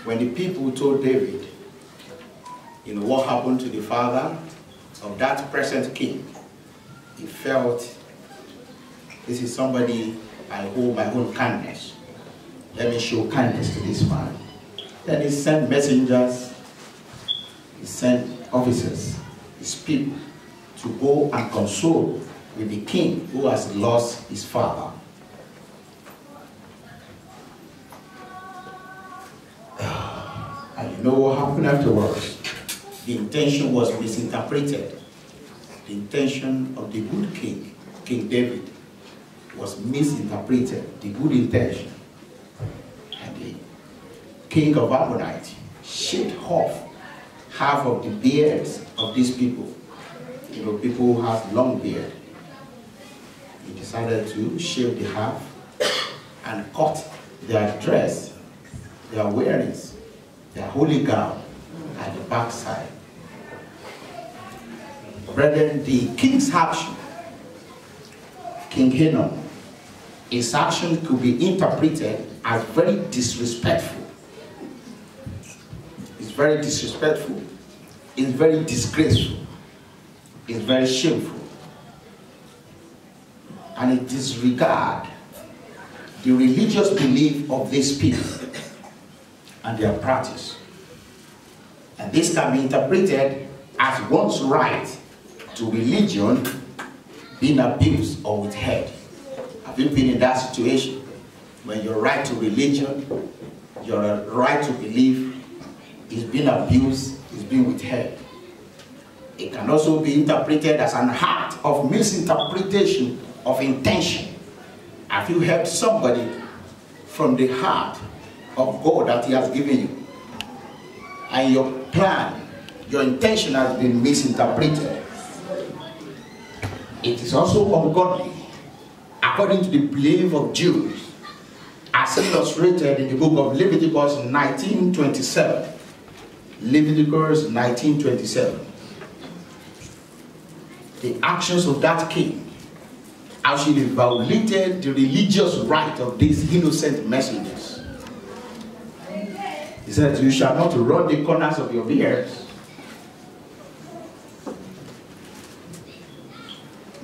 when the people told David, you know, what happened to the father of that present king, he felt, this is somebody I owe my own kindness. Let me show kindness to this man. Then he sent messengers, he sent officers, his people, to go and console with the king who has lost his father. And you know what happened afterwards? The intention was misinterpreted. The intention of the good king, King David, was misinterpreted, the good intention. And the king of Ammonites shaved off half of the beards of these people. You know, people who have long beard. He decided to shave the half and cut their dress, their wearings, their holy gown at the backside. Brethren, the king's action, King Hinnom, his action could be interpreted as very disrespectful. It's very disrespectful. It's very disgraceful. It's very shameful. And it disregards the religious belief of these people and their practice. And this can be interpreted as one's right to religion being abused or withheld. Have you been in that situation when your right to religion, your right to belief is being abused, is being withheld? It can also be interpreted as an act of misinterpretation of intention. Have you helped somebody from the heart of God that He has given you, and your plan, your intention has been misinterpreted? It is also ungodly, according to the belief of Jews, as illustrated in the book of Leviticus 19:27. Leviticus 19:27. The actions of that king actually violated the religious right of these innocent messengers. He said, you shall not run the corners of your beards,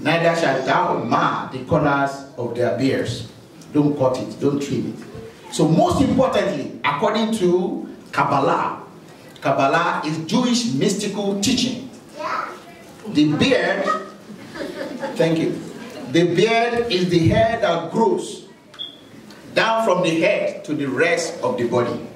neither shalt thou mar the corners of their beards. Don't cut it, don't trim it. So most importantly, according to Kabbalah, Kabbalah is Jewish mystical teaching. The beard, thank you, the beard is the hair that grows down from the head to the rest of the body.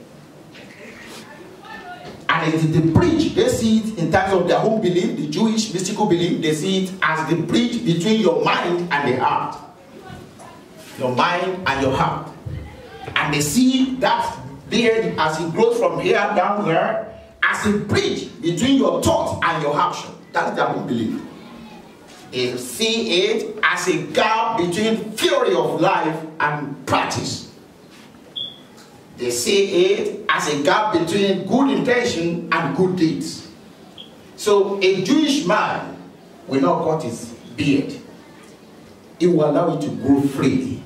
And it is the bridge. They see it in terms of their own belief, the Jewish mystical belief. They see it as the bridge between your mind and the heart. Your mind and your heart. And they see that beard as it grows from here down here as a bridge between your thought and your action. That's their own belief. They see it as a gap between theory of life and practice. They see it as a gap between good intention and good deeds. So a Jewish man will not cut his beard. It will allow it to grow freely,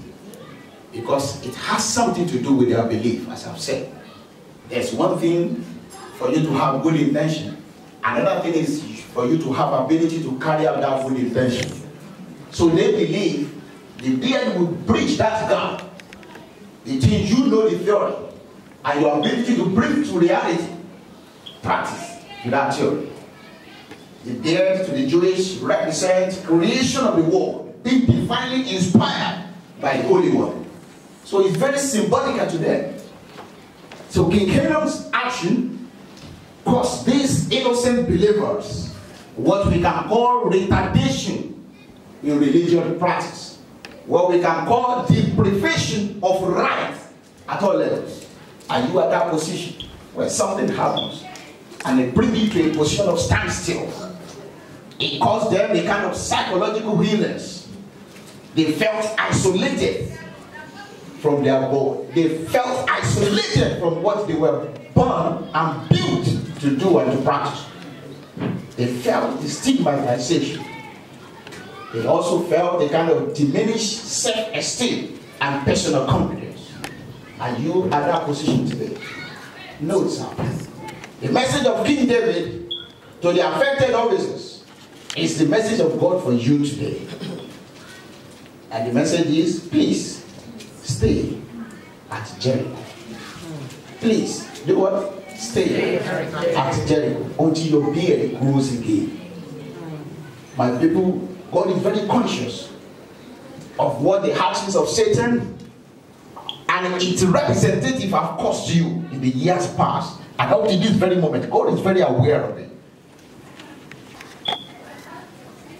because it has something to do with their belief, as I've said. There's one thing for you to have good intention. Another thing is for you to have ability to carry out that good intention. So they believe the beard will bridge that gap between you know the theory and your ability to bring to reality practice to that theory. The beard to the Jewish represents creation of the world, being divinely inspired by the Holy One. So it's very symbolic to them. So King Hinnom's action caused these innocent believers what we can call retardation in religious practice, what we can call deprivation of right at all levels. And you are at that position where something happens and it brings you to a position of standstill. It caused them a kind of psychological illness. They felt isolated from their God. They felt isolated from what they were born and built to do and to practice. They felt the stigmatization. They also felt the kind of diminished self-esteem and personal confidence. And you are at that position today. No, sir. The message of King David to the affected officers is the message of God for you today. And the message is, please stay at Jericho. Please do what? Stay at Jericho until your beard grows again. My people, God is very conscious of what the actions of Satan and its representative have cost you in the years past. And up to this very moment, God is very aware of it.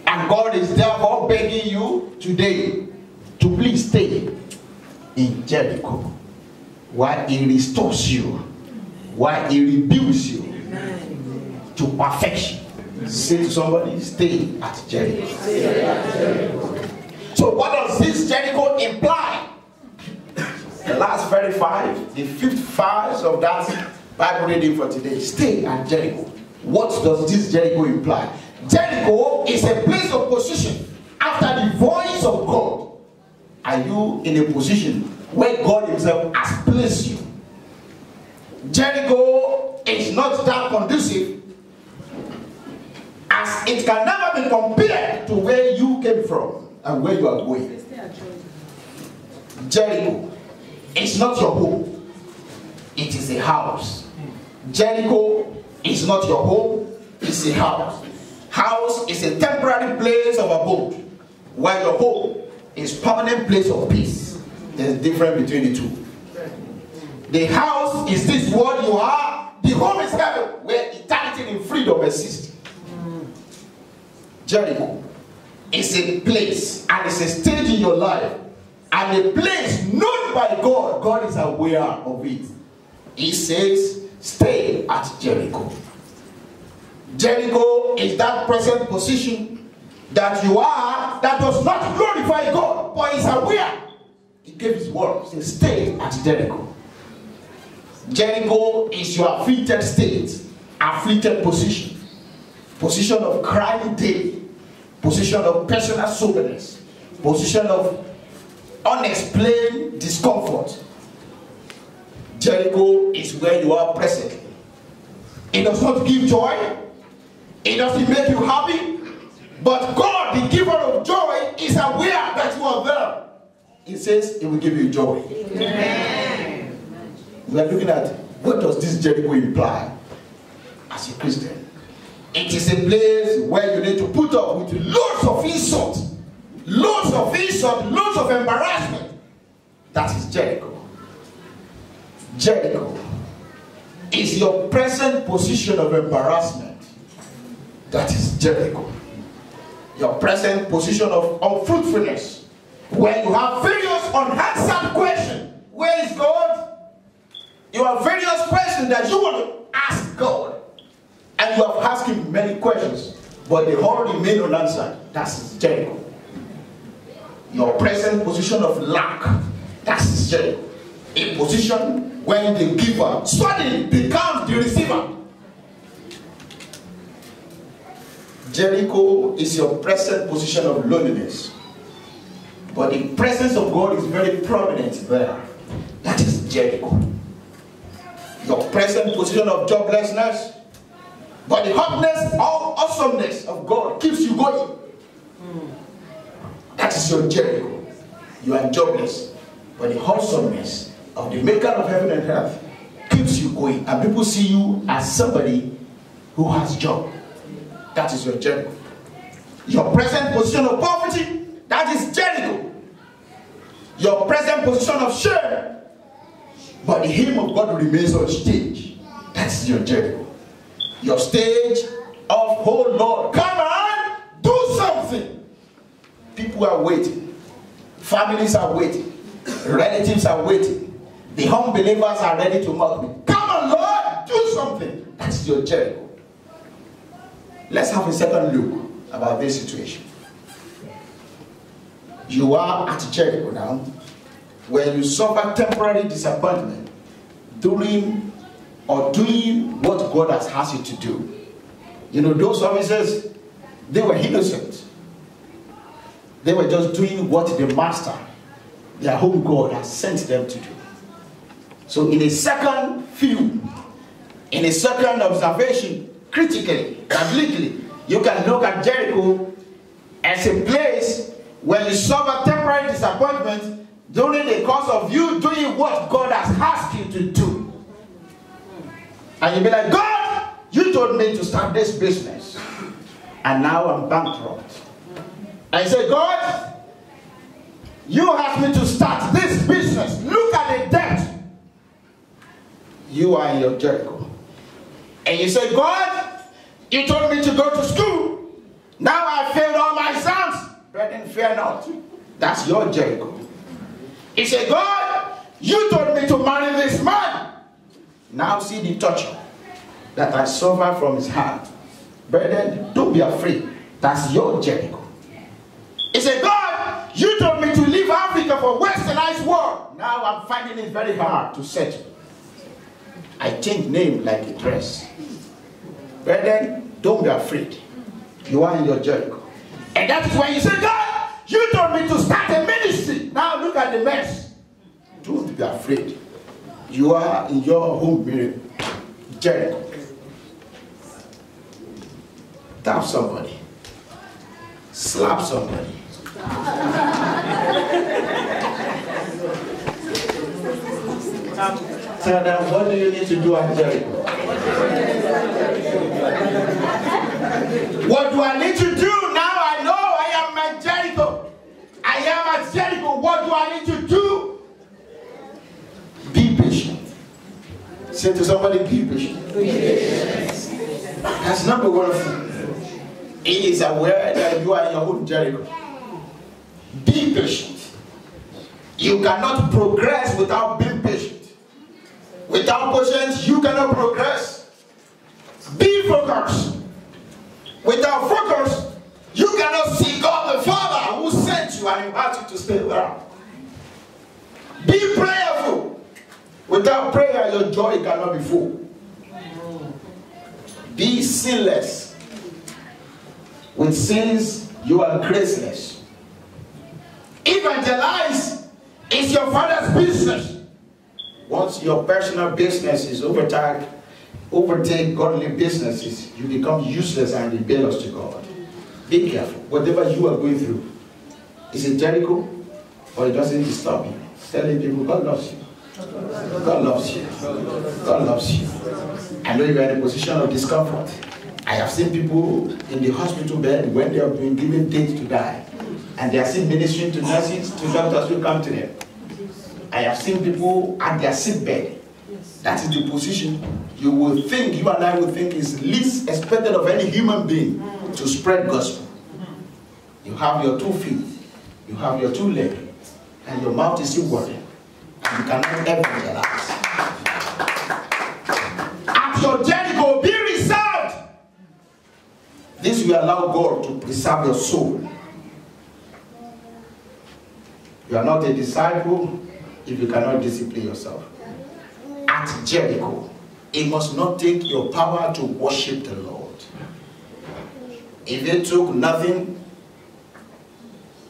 And God is therefore begging you today to please stay in Jericho while He restores you, while He rebuilds you to perfection. Say to somebody, stay at Jericho. So what does this Jericho imply? The last very five, the fifth verse of that Bible reading for today. Stay at Jericho. What does this Jericho imply? Jericho is a place of position after the voice of God. Are you in a position where God Himself has placed you? Jericho is not that conducive, as it can never be compared to where you came from and where you are going. Jericho is not your home. It is a house. Jericho is not your home. It's a house. House is a temporary place of abode, while your home is permanent place of peace. There's a difference between the two. The house is this world you are. The home is heaven, where eternity in freedom exists. Jericho is a place and it's a stage in your life, and a place known by God. God is aware of it. He says, stay at Jericho. Jericho is that present position that you are that does not glorify God, but is aware. He gave His word. He says, stay at Jericho. Jericho is your afflicted state, afflicted position. Position of crying daily. Position of personal soberness. Position of unexplained discomfort. Jericho is where you are presently. It does not give joy. It doesn't make you happy. But God, the giver of joy, is aware that you are there. He says He will give you joy. Amen. We are looking at, what does this Jericho imply as a Christian? It is a place where you need to put up with loads of insult. Loads of insult, loads of embarrassment. That is Jericho. Jericho is your present position of embarrassment. That is Jericho. Your present position of unfruitfulness, where you have various unanswered questions. Where is God? You have various questions that you want to ask God. And you have asked Him many questions, but they all remain unanswered. That's Jericho. Your present position of lack, that's Jericho. A position where the giver suddenly becomes the receiver. Jericho is your present position of loneliness, but the presence of God is very prominent there. That is Jericho. Your present position of joblessness, but the hotness or awesomeness of God keeps you going. That is your Jericho. You are jobless, but the awesomeness of the maker of heaven and earth keeps you going. And people see you as somebody who has job. That is your Jericho. Your present position of poverty, that is Jericho. Your present position of shame, but the hymn of God remains on stage. That's your Jericho. Your stage of, oh Lord, come on, do something. People are waiting. Families are waiting. Relatives are waiting. The unbelievers are ready to mock me. Come on, Lord, do something. That's your Jericho. Let's have a second look about this situation. You are at Jericho now, where you suffer temporary disappointment doing what God has asked you to do. You know, those officers, they were innocent. They were just doing what the master, their home God, has sent them to do. So in a second view, In a second observation, critically, biblically, you can look at Jericho as a place where you suffer temporary disappointment during the course of you doing what God has asked you to do. And you'll be like, God, you told me to start this business, and now I'm bankrupt. I say, God, you asked me to start this business. Look at the debt. You are in your Jericho. And you say, God, you told me to go to school. Now I failed all my exams. Brethren, fear not. That's your Jericho. He said, God, you told me to marry this man. Now see the torture that I suffer from his hand. Brethren, don't be afraid. That's your Jericho. He said, God, you told me to leave Africa for westernized world. Now I'm finding it very hard to settle. I change name like a dress. Brethren, don't be afraid. You are in your Jericho. And that's why you say, God, you told me to start a ministry. Now look at the mess. Don't be afraid. You are in your home Jericho. Tap somebody. Slap somebody. Tell them, what do you need to do at Jericho? What do I need to do now? I know I am at Jericho. I am at Jericho. What do I need to do? Be patient. Say to somebody, be patient. That's number one thing. He is aware that you are in your own Jericho. Be patient. You cannot progress without being patient. Without patience, you cannot progress. Be focused. Without focus, you cannot see God the Father who sent you and invited you to stay there. Be prayerful. Without prayer, your joy cannot be full. Be sinless. With sins, you are graceless. Evangelize is your Father's business. Once your personal business is overtake godly businesses, you become useless and rebellious to God. Be careful. Whatever you are going through, is it Jericho or it doesn't disturb you? Telling people, God loves you. God loves you. God loves you. I know you are in a position of discomfort. I have seen people in the hospital bed when they have been given dates to die. And they are still ministering to nurses, to doctors who come to them. I have seen people at their sick bed. That is the position you will think, you and I will think is least expected of any human being to spread gospel. You have your 2 feet, you have your 2 legs, and your mouth is still working. And you cannot evangelize. At your Jericho, be reserved. This will allow God to preserve your soul. You are not a disciple if you cannot discipline yourself. At Jericho, it must not take your power to worship the Lord. If it took nothing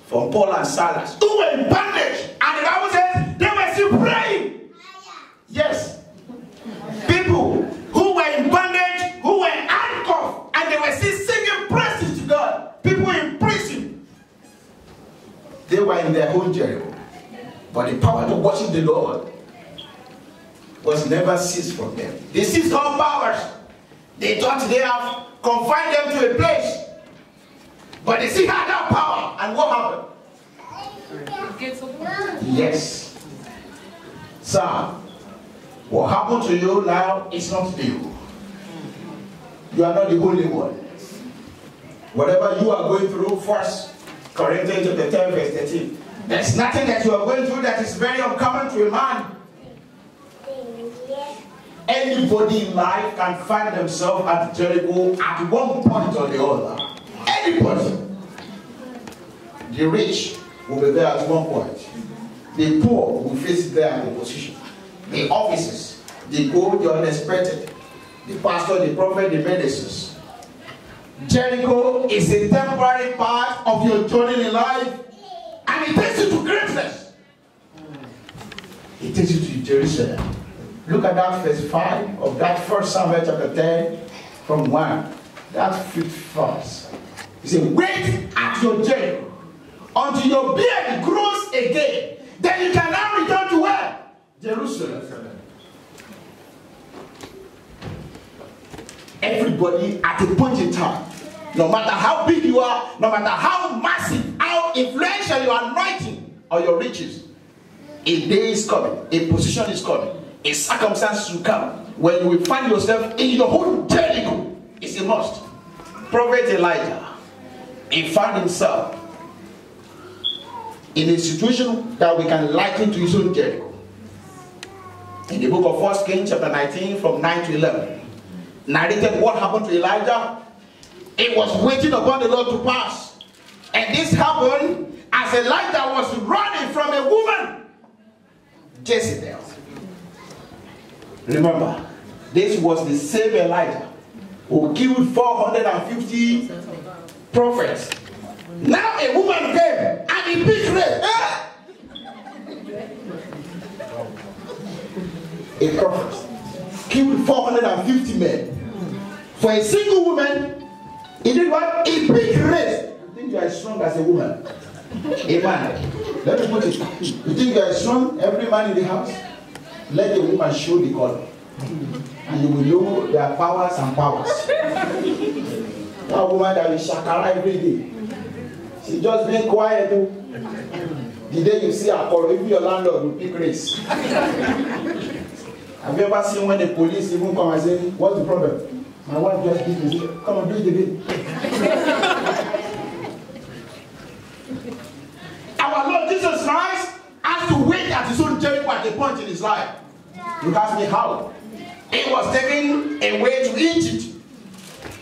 from Paul and Silas, who were in bondage, and the Bible says they were still praying. Yes. People who were in bondage, who were handcuffed, and they were still singing praises to God. People in prison. They were in their own Jericho. But the power to worship the Lord was never seized from them. They seized all powers. They thought they have confined them to a place. But they still had that power. And what happened? Yes. Sir, what happened to you now is not you. You are not the only one. Whatever you are going through, 1 Corinthians chapter 10 verse 13. There's nothing that you are going through that is very uncommon to a man. Anybody in life can find themselves at Jericho at one point or the other. Anybody. The rich will be there at one point. The poor will face there at the position. The officers, the gold, the unexpected. The pastor, the prophet, the medicines. Jericho is a temporary part of your journey in life. And it takes you to greatness. It takes you to Jerusalem. Look at that verse 5 of that 1 Samuel chapter 10 from 1. That 5th verse. He said, wait at your Jericho until your beard grows again. Then you can now return to where? Jerusalem. Everybody at a point in time, no matter how big you are, no matter how massive, how influential your anointing or your riches, a day is coming, a position is coming, a circumstance will come when you will find yourself in your own Jericho. It's a must. Prophet Elijah, he found himself in a situation that we can liken to his own Jericho. In the book of 1 Kings chapter 19 from 9 to 11, narrated what happened to Elijah. He was waiting upon the Lord to pass. And this happened as Elijah was running from a woman, Jezebel. Remember, this was the same Elijah who killed 450 prophets. Now a woman came and he betrayed her. A prophet killed 450 men. For a single woman, he did what? A big race. You think you are as strong as a woman? A man. Let me put it. You think you are strong? Every man in the house? Let the woman show the color. And you will know their powers and powers. That woman that will shakara every day. She just being quiet. The day you see her call, even your landlord will pick race. Have you ever seen when the police even come and say, what's the problem? My wife just did me. Come on, do it again. Our Lord Jesus Christ has to wait at his own Jericho at a point in his life. You ask me how? He was taken away to Egypt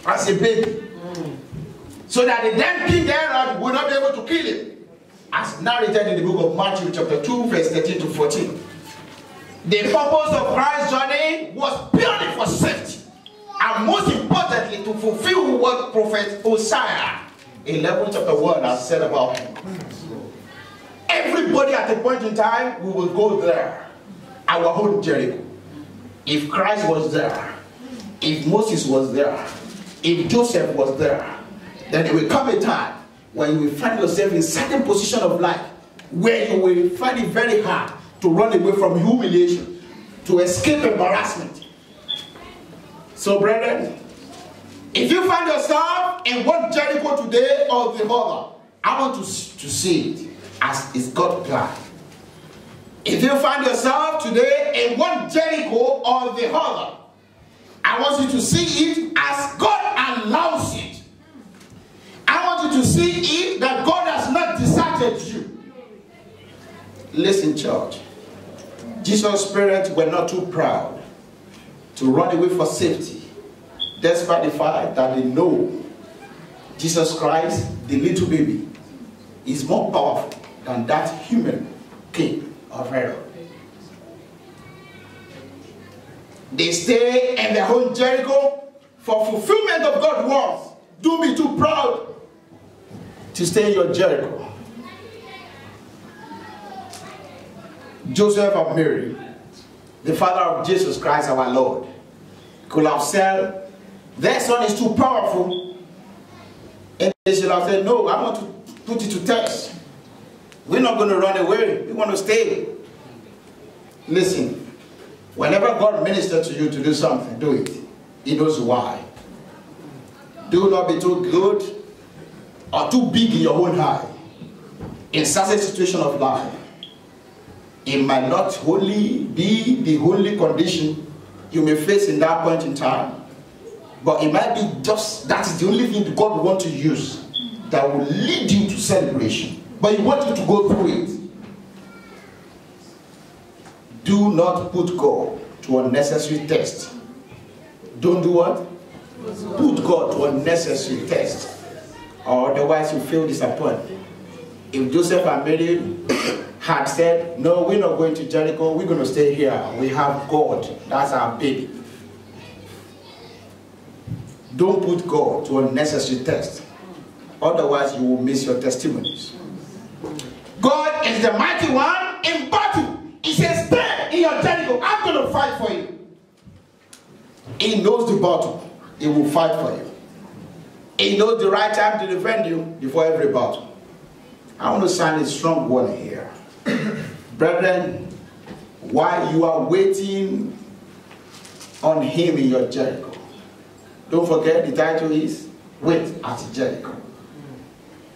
as a baby. So that the then King Herod would not be able to kill him. As narrated in the book of Matthew chapter 2 verse 13 to 14. The purpose of Christ's journey was purely for safety. And most importantly, to fulfill what prophet Hosea 11 chapter 1 has said about him. Everybody at a point in time, we will go there. Our own Jericho. If Christ was there, if Moses was there, if Joseph was there, then there will come a time when you will find yourself in a certain position of life where you will find it very hard to run away from humiliation, to escape embarrassment. So, brethren, if you find yourself in one Jericho today or the other, I want to see it as is God's plan. If you find yourself today in one Jericho or the other, I want you to see it as God allows it. I want you to see it that God has not deserted you. Listen, church. Jesus' parents were not too proud to run away for safety, despite the fact that they know Jesus Christ, the little baby, is more powerful than that human king of Herod. They stay in their own Jericho for fulfillment of God's words. Don't be too proud to stay in your Jericho. Joseph and Mary, the father of Jesus Christ our Lord, could have said, their son is too powerful. And they should have said, no, I want to put it to test. We're not going to run away. We want to stay. Listen, whenever God ministers to you to do something, do it. He knows why. Do not be too good or too big in your own eye. In such a situation of life, it might not only be the only condition you may face in that point in time, but it might be just that is the only thing God will want to use that will lead you to celebration. But He wants you to go through it. Do not put God to unnecessary test. Don't do what? Put God to unnecessary test. Or otherwise you feel disappointed. If Joseph and Mary had said, no, we're not going to Jericho, we're going to stay here. We have God. That's our baby. Don't put God to unnecessary test. Otherwise you will miss your testimonies. God is the mighty one in battle. He says, stay in your Jericho. I'm going to fight for you. He knows the battle. He will fight for you. He knows the right time to defend you before every battle. I want to sign a strong warning here. Brethren, while you are waiting on him in your Jericho, don't forget the title is Wait at Jericho.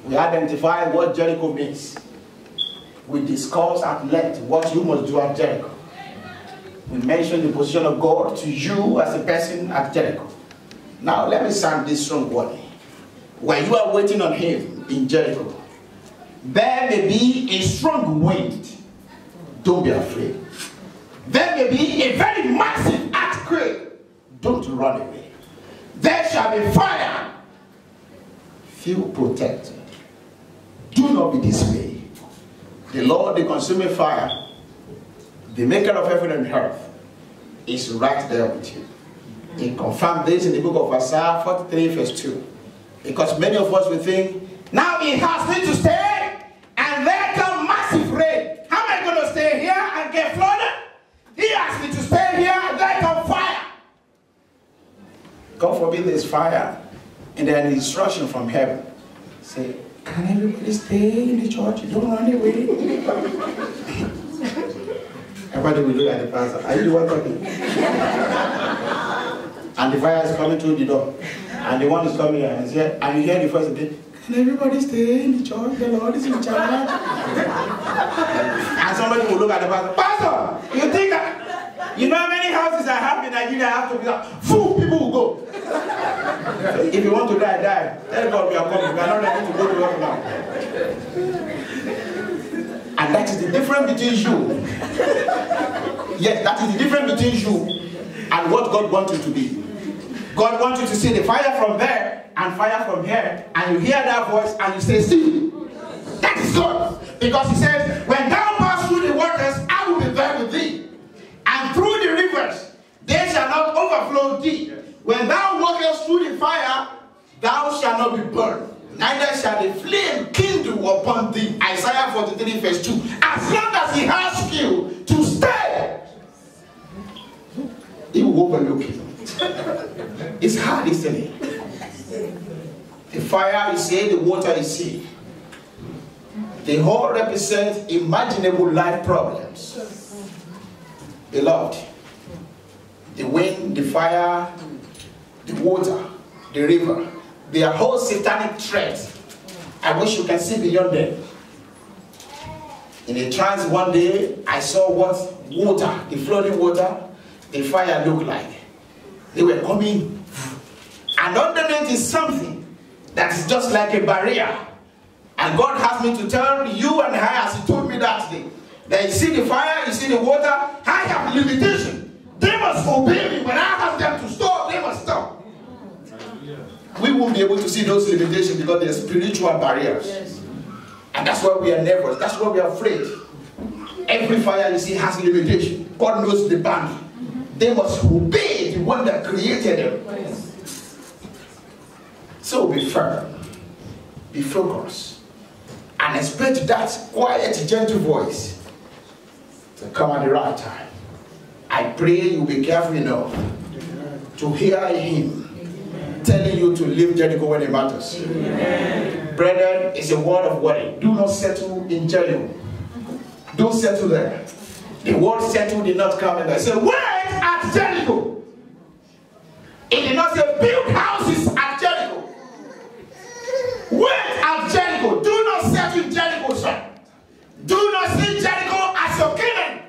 We identify what Jericho means. We discuss at length what you must do at Jericho. We mention the position of God to you as a person at Jericho. Now let me sound this strong warning. When you are waiting on him in Jericho, there may be a strong wind. Don't be afraid. There may be a very massive earthquake. Don't run away. There shall be fire. Feel protected. Do not be dismayed. The Lord, the consuming fire, the maker of heaven and earth, is right there with you. He confirmed this in the book of Isaiah 43 verse 2. Because many of us will think, now he has me to stay, and there comes massive rain. How am I going to stay here and get flooded? He asked me to stay here, and there comes fire. God forbid there's fire, and then instruction from heaven. Say, can everybody stay in the church? Don't run away. Everybody will look at the pastor. Are you the one talking? And the fire is coming through the door. And the one is coming here and say, and you hear the voice again, can everybody stay in the church? The Lord is in charge. And somebody will look at the pastor. Pastor, you think that, you know how many houses I have in Nigeria I have to be like, full people will go. If you want to die, die. Tell God we are coming. We are not ready to go to work now. And that is the difference between you. Yes, that is the difference between you and what God wants you to be. God wants you to see the fire from there and fire from here, and you hear that voice and you say, see, that is God. Because he says, when thou pass through the waters, I will be there with thee. And through the rivers, they shall not overflow thee. When thou walkest through the fire, thou shalt not be burned. Neither shall the flame kindle upon thee. Isaiah 43 verse 2. As long as he asks you to stay, he will overlook you. It's hard, isn't it? The fire is here, the water is here. They all represent imaginable life problems. Beloved, the wind, the fire, the water, the river, they are all satanic threats. I wish you can see beyond them. In a trance one day, I saw what water, the flowing water, the fire looked like. They were coming, and underneath is something that is just like a barrier. And God asked me to tell you and I, as he told me that day, that you see the fire, you see the water, I have limitation. They must obey me. When I ask them to stop, they must stop. We won't be able to see those limitations because they're spiritual barriers. Yes. And that's why we are nervous. That's why we are afraid. Every fire you see has limitation. God knows the boundary. They must obey the one that created them. Yes. So be firm. Be focused. And expect that quiet, gentle voice to come at the right time. I pray you'll be careful enough to hear him telling you to leave Jericho when it matters. Amen. Brethren, it's a word of warning. Do not settle in Jericho. Don't settle there. The word settle did not come in there. It said, wait at Jericho. It did not say, build houses at Jericho. Wait at Jericho. Do not settle in Jericho, sir. Do not see Jericho as your kingdom.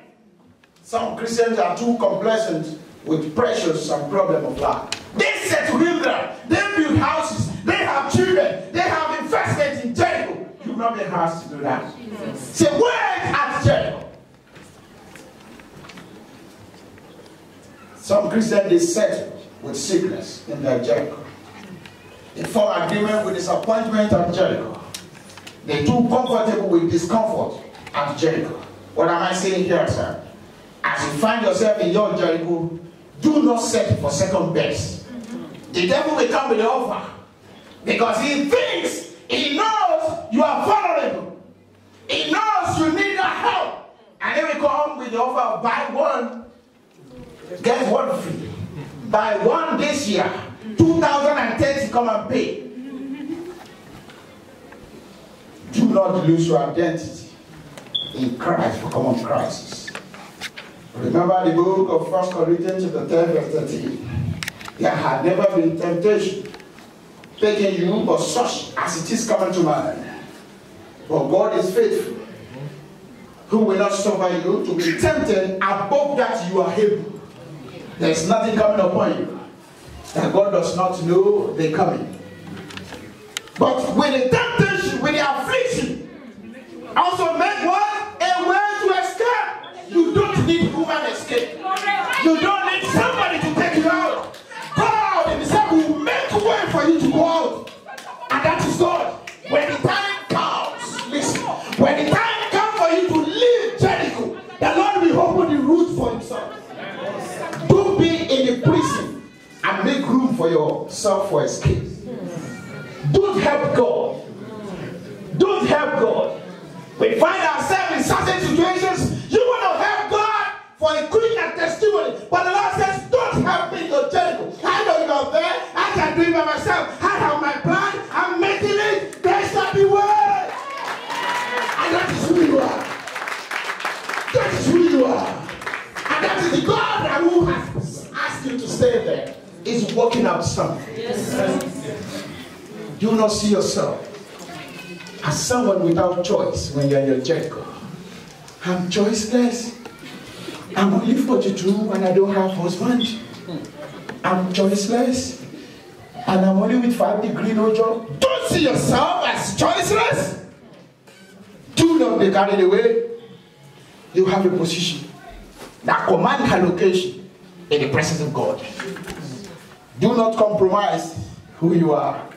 Some Christians are too complacent with pressures and problems of life. They settle in there. They build houses. They have children. They have investments in Jericho. You will not be asked to do that. Say, wait at Jericho. Some Christians, they settle with sickness in their Jericho. They form agreement with disappointment at Jericho. They're too comfortable with discomfort at Jericho. What am I saying here, sir? As you find yourself in your Jericho, do not settle for second best. The devil will come with the offer because he thinks, he knows you are vulnerable. He knows you need that help. And then we come with the offer of buy one, get one free. Buy one this year, 2030, come and pay. Do not lose your identity in Christ for common crisis. Remember the book of 1 Corinthians chapter 10 verse 13. There had never been temptation taking you but such as it is common to man. For God is faithful, who will not suffer you to be tempted above that you are able. There is nothing coming upon you that God does not know they coming. But with the temptation, with the affliction, also make what? A way to escape. You don't need human escape. You don't need somebody to take you out. God himself will make a way for you to go out. And that is God. When the time comes, listen, when the time comes for you to leave Jericho, the Lord will open the route for himself. Don't be in the prison and make room for yourself for escape. Don't help God. Don't help God. We find ourselves in certain situations. You want to help God for a quick and testimony. But the Lord says, don't help me in your Jericho. I know you're there. I can do it by myself. I have my plan. I'm making it. There shall be word. And that is who you are. That is who you are. And that is the God who has asked you to stay there. Is working out something. Yes. Do not see yourself as someone without choice when you're in your Jericho. I'm choiceless. I'm only 42 and I don't have husband. I'm choiceless. And I'm only with 5 degrees, no job. Don't see yourself as choiceless. Do not be carried away. You have a position that commands her location in the presence of God. Do not compromise who you are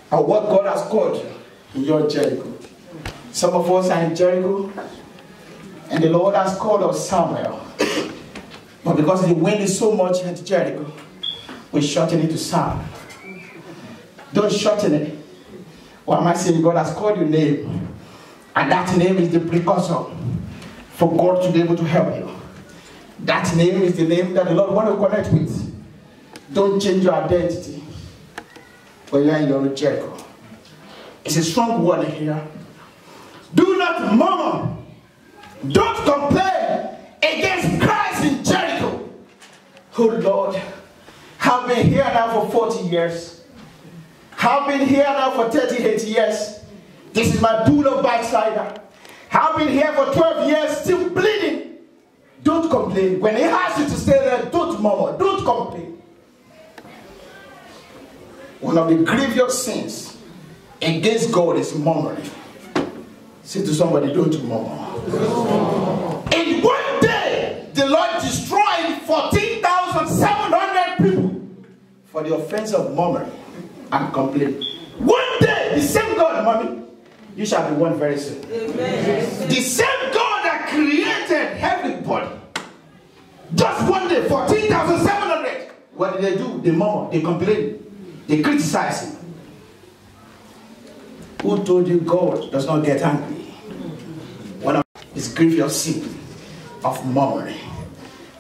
and what God has called you in your Jericho. Some of us are in Jericho and the Lord has called us Samuel. But because the wind is so much at Jericho, we shorten it to Sam. Don't shorten it. What am I saying? God has called your name. And that name is the precursor for God to be able to help you. That name is the name that the Lord wants to connect with. Don't change your identity when you're in your Jericho. It's a strong word here. Do not murmur. Don't complain against Christ in Jericho. Oh Lord, I've been here now for 40 years. I've been here now for 38 years. This is my pool of backslider. I've been here for 12 years, still bleeding. Don't complain. When he asks you to stay there, don't murmur. Don't complain. One of the grievous sins against God is murmuring. Say to somebody, don't murmur. In one day, the Lord destroyed 14,700 people for the offense of murmuring and complaining. One day, the same God, mommy, you shall be one very soon. Amen. The same God that created everybody. Just one day, 14,700. What did they do? They murmur, they complain. They criticize him. Who told you God does not get angry? One of his grievous sin of murmuring.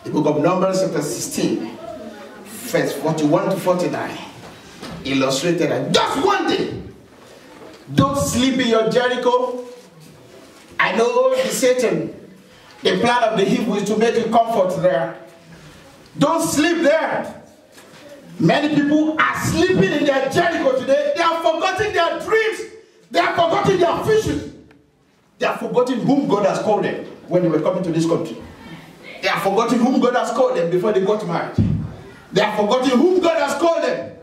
The book of Numbers chapter 16, verse 41 to 49, illustrated that just one day. Don't sleep in your Jericho. I know the Satan, the plan of the evil is to make you comfort there. Don't sleep there. Many people are sleeping in their Jericho today. They have forgotten their dreams. They have forgotten their visions. They have forgotten whom God has called them when they were coming to this country. They have forgotten whom God has called them before they got married. They have forgotten whom God has called them.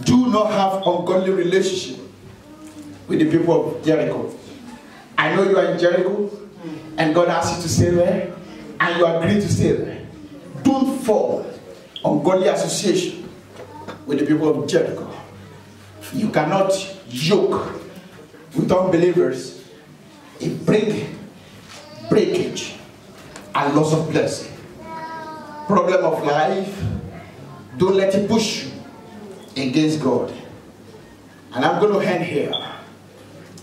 Do not have ungodly relationship with the people of Jericho. I know you are in Jericho and God asks you to stay there and you agree to stay there. Don't fall ungodly association with the people of Jericho. You cannot yoke with unbelievers. It brings breakage and loss of blessing. Problem of life, don't let it push you against God. And I'm going to end here.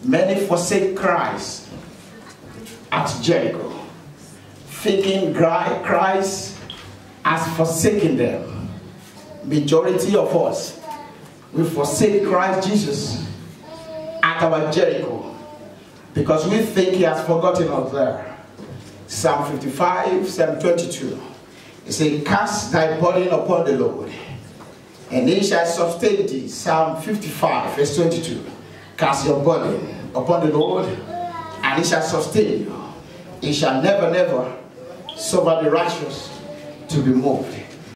Many forsake Christ at Jericho, thinking Christ has forsaken them. Majority of us, we forsake Christ Jesus at our Jericho because we think he has forgotten us there. Psalm 55, Psalm 22. It says, cast thy burden upon the Lord, and he shall sustain thee. Psalm 55, verse 22. Cast your burden upon the Lord, and he shall sustain you. He shall never, never suffer the righteous to be moved.